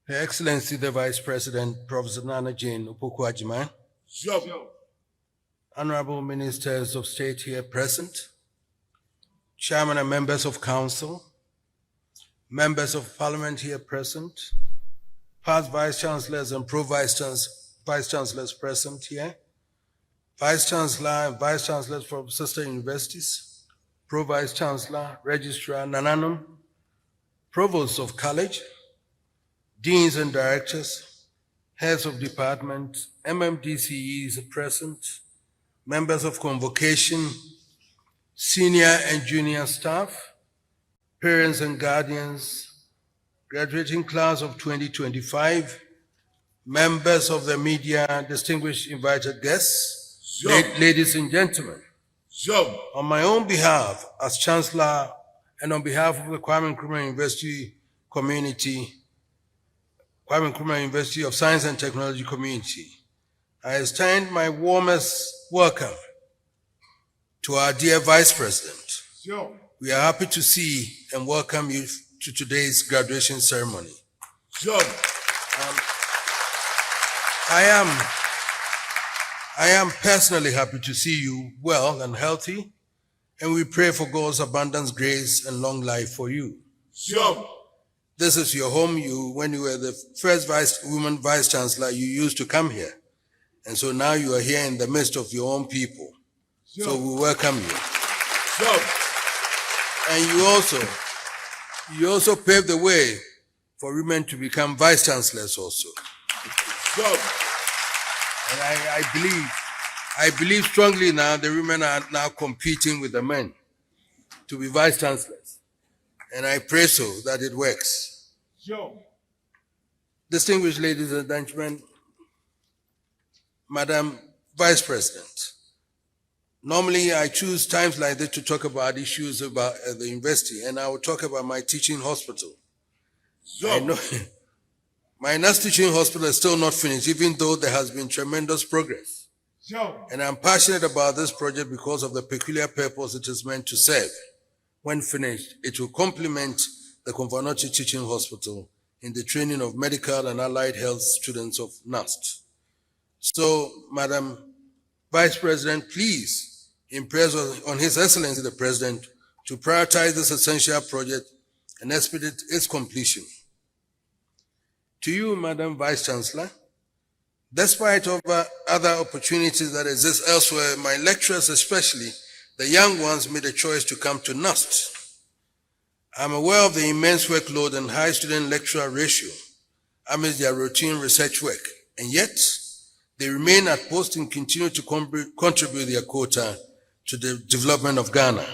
Her Excellency the Vice President, Professor Nana Jane Opoku-Agyeman, Honorable Ministers of State here present, Chairman and members of Council, members of Parliament here present, past Vice Chancellors and Pro-Vice Chancellors present here, Vice Chancellor and Vice Chancellors from sister universities, Pro-Vice Chancellor, Registrar, Nananum, Provosts of College, Deans and Directors, Heads of Department, MMDCEs present, members of Convocation, senior and junior staff, parents and guardians, graduating class of 2025, members of the media, distinguished invited guests, ladies and gentlemen. On my own behalf as Chancellor and on behalf of the Kwame Nkrumah University community, Kwame Nkrumah University of Science and Technology community, I extend my warmest welcome to our dear Vice President. We are happy to see and welcome you to today's graduation ceremony. I am personally happy to see you well and healthy, and we pray for God's abundance, grace, and long life for you. This is your home. When you were the first woman Vice Chancellor, you used to come here. And so now you are here in the midst of your own people. So we welcome you. And you also paved the way for women to become Vice Chancellors also. And I believe strongly now the women are now competing with the men to be Vice Chancellors. And I pray so that it works. Distinguished ladies and gentlemen, Madam Vice President, normally I choose times like this to talk about issues about the university, and I will talk about my teaching hospital. I know my KNUST Teaching Hospital is still not finished, even though there has been tremendous progress. And I'm passionate about this project because of the peculiar purpose it is meant to serve. When finished, it will complement the KNUST Teaching Hospital in the training of medical and allied health students of KNUST. So, Madam Vice President, please impress on His Excellency the President to prioritize this essential project and expedite its completion. To you, Madam Vice Chancellor, despite other opportunities that exist elsewhere, my lecturers, especially the young ones, made a choice to come to KNUST. I'm aware of the immense workload and high student-lecturer ratio amidst their routine research work, and yet they remain at post and continue to contribute their quota to the development of Ghana.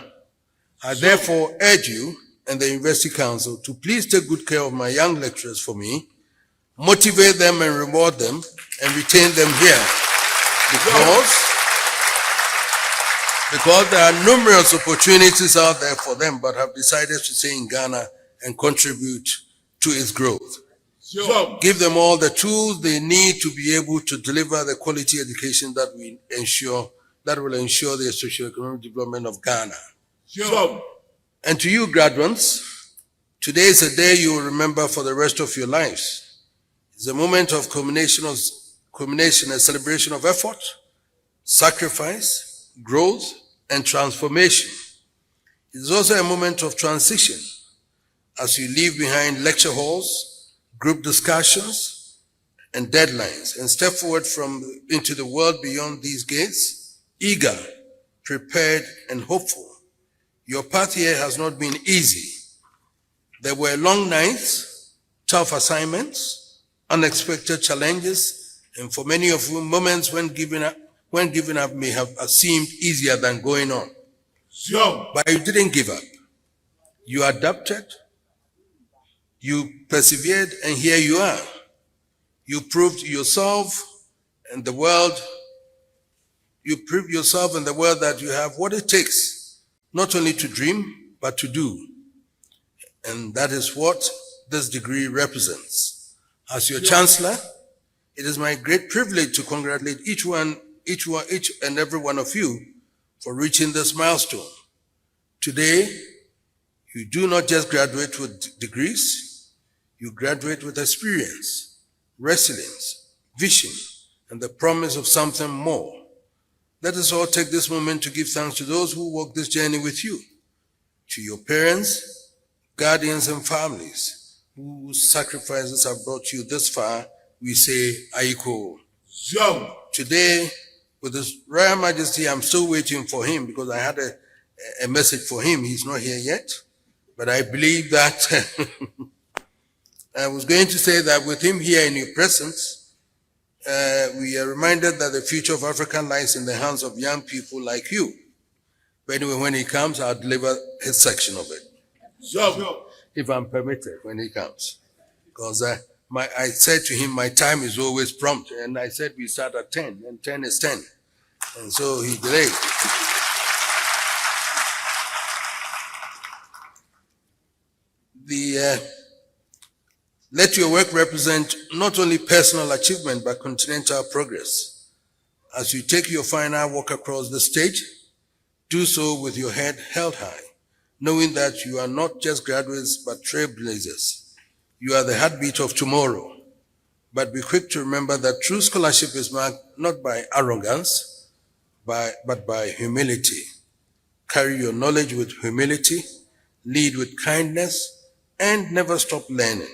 I therefore urge you and the University Council to please take good care of my young lecturers for me, motivate them and reward them, and retain them here. Because there are numerous opportunities out there for them, but have decided to stay in Ghana and contribute to its growth. Give them all the tools they need to be able to deliver the quality education that will ensure the socio-economic development of Ghana. And to you graduates, today is a day you will remember for the rest of your lives. It's a moment of culmination, a celebration of effort, sacrifice, growth, and transformation. It is also a moment of transition as you leave behind lecture halls, group discussions, and deadlines, and step forward into the world beyond these gates, eager, prepared, and hopeful. Your path here has not been easy. There were long nights, tough assignments, unexpected challenges, and for many of you, moments when giving up may have seemed easier than going on. But you didn't give up. You adapted, you persevered, and here you are. You proved yourself and the world that you have what it takes, not only to dream, but to do. And that is what this degree represents. As your Chancellor, it is my great privilege to congratulate each and every one of you for reaching this milestone. Today, You do not just graduate with degrees, you graduate with experience, resilience, vision, and the promise of something more. Let us all take this moment to give thanks to those who walk this journey with you, to your parents, guardians, and families whose sacrifices have brought you this far. We say, Aiko. Today, with His Royal Majesty, I'm still waiting for him because I had a message for him. He's not here yet. But I believe that I was going to say that with him here in your presence, we are reminded that the future of Africa lies in the hands of young people like you. But anyway, when he comes, I'll deliver his section of it. If I'm permitted, when he comes. Because I said to him, my time is always prompt. And I said, we start at 10, and 10 is 10. And so he delayed. Let your work represent not only personal achievement, but continental progress. As you take your final walk across the stage, do so with your head held high, knowing that you are not just graduates, but trailblazers. You are the heartbeat of tomorrow. But be quick to remember that true scholarship is marked not by arrogance, but by humility. Carry your knowledge with humility, lead with kindness, and never stop learning.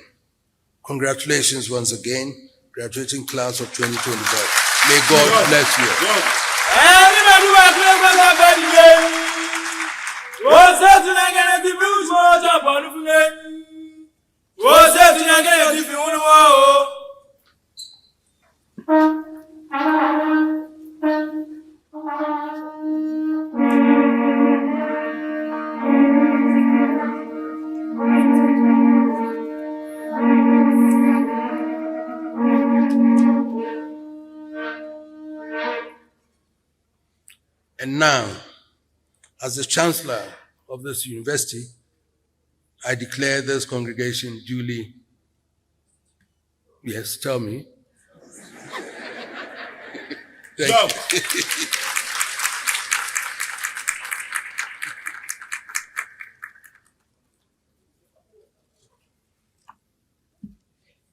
Congratulations once again, graduating class of 2025. May God bless you. And now, as the Chancellor of this university, I declare this congregation duly. Yes, tell me. Thank you.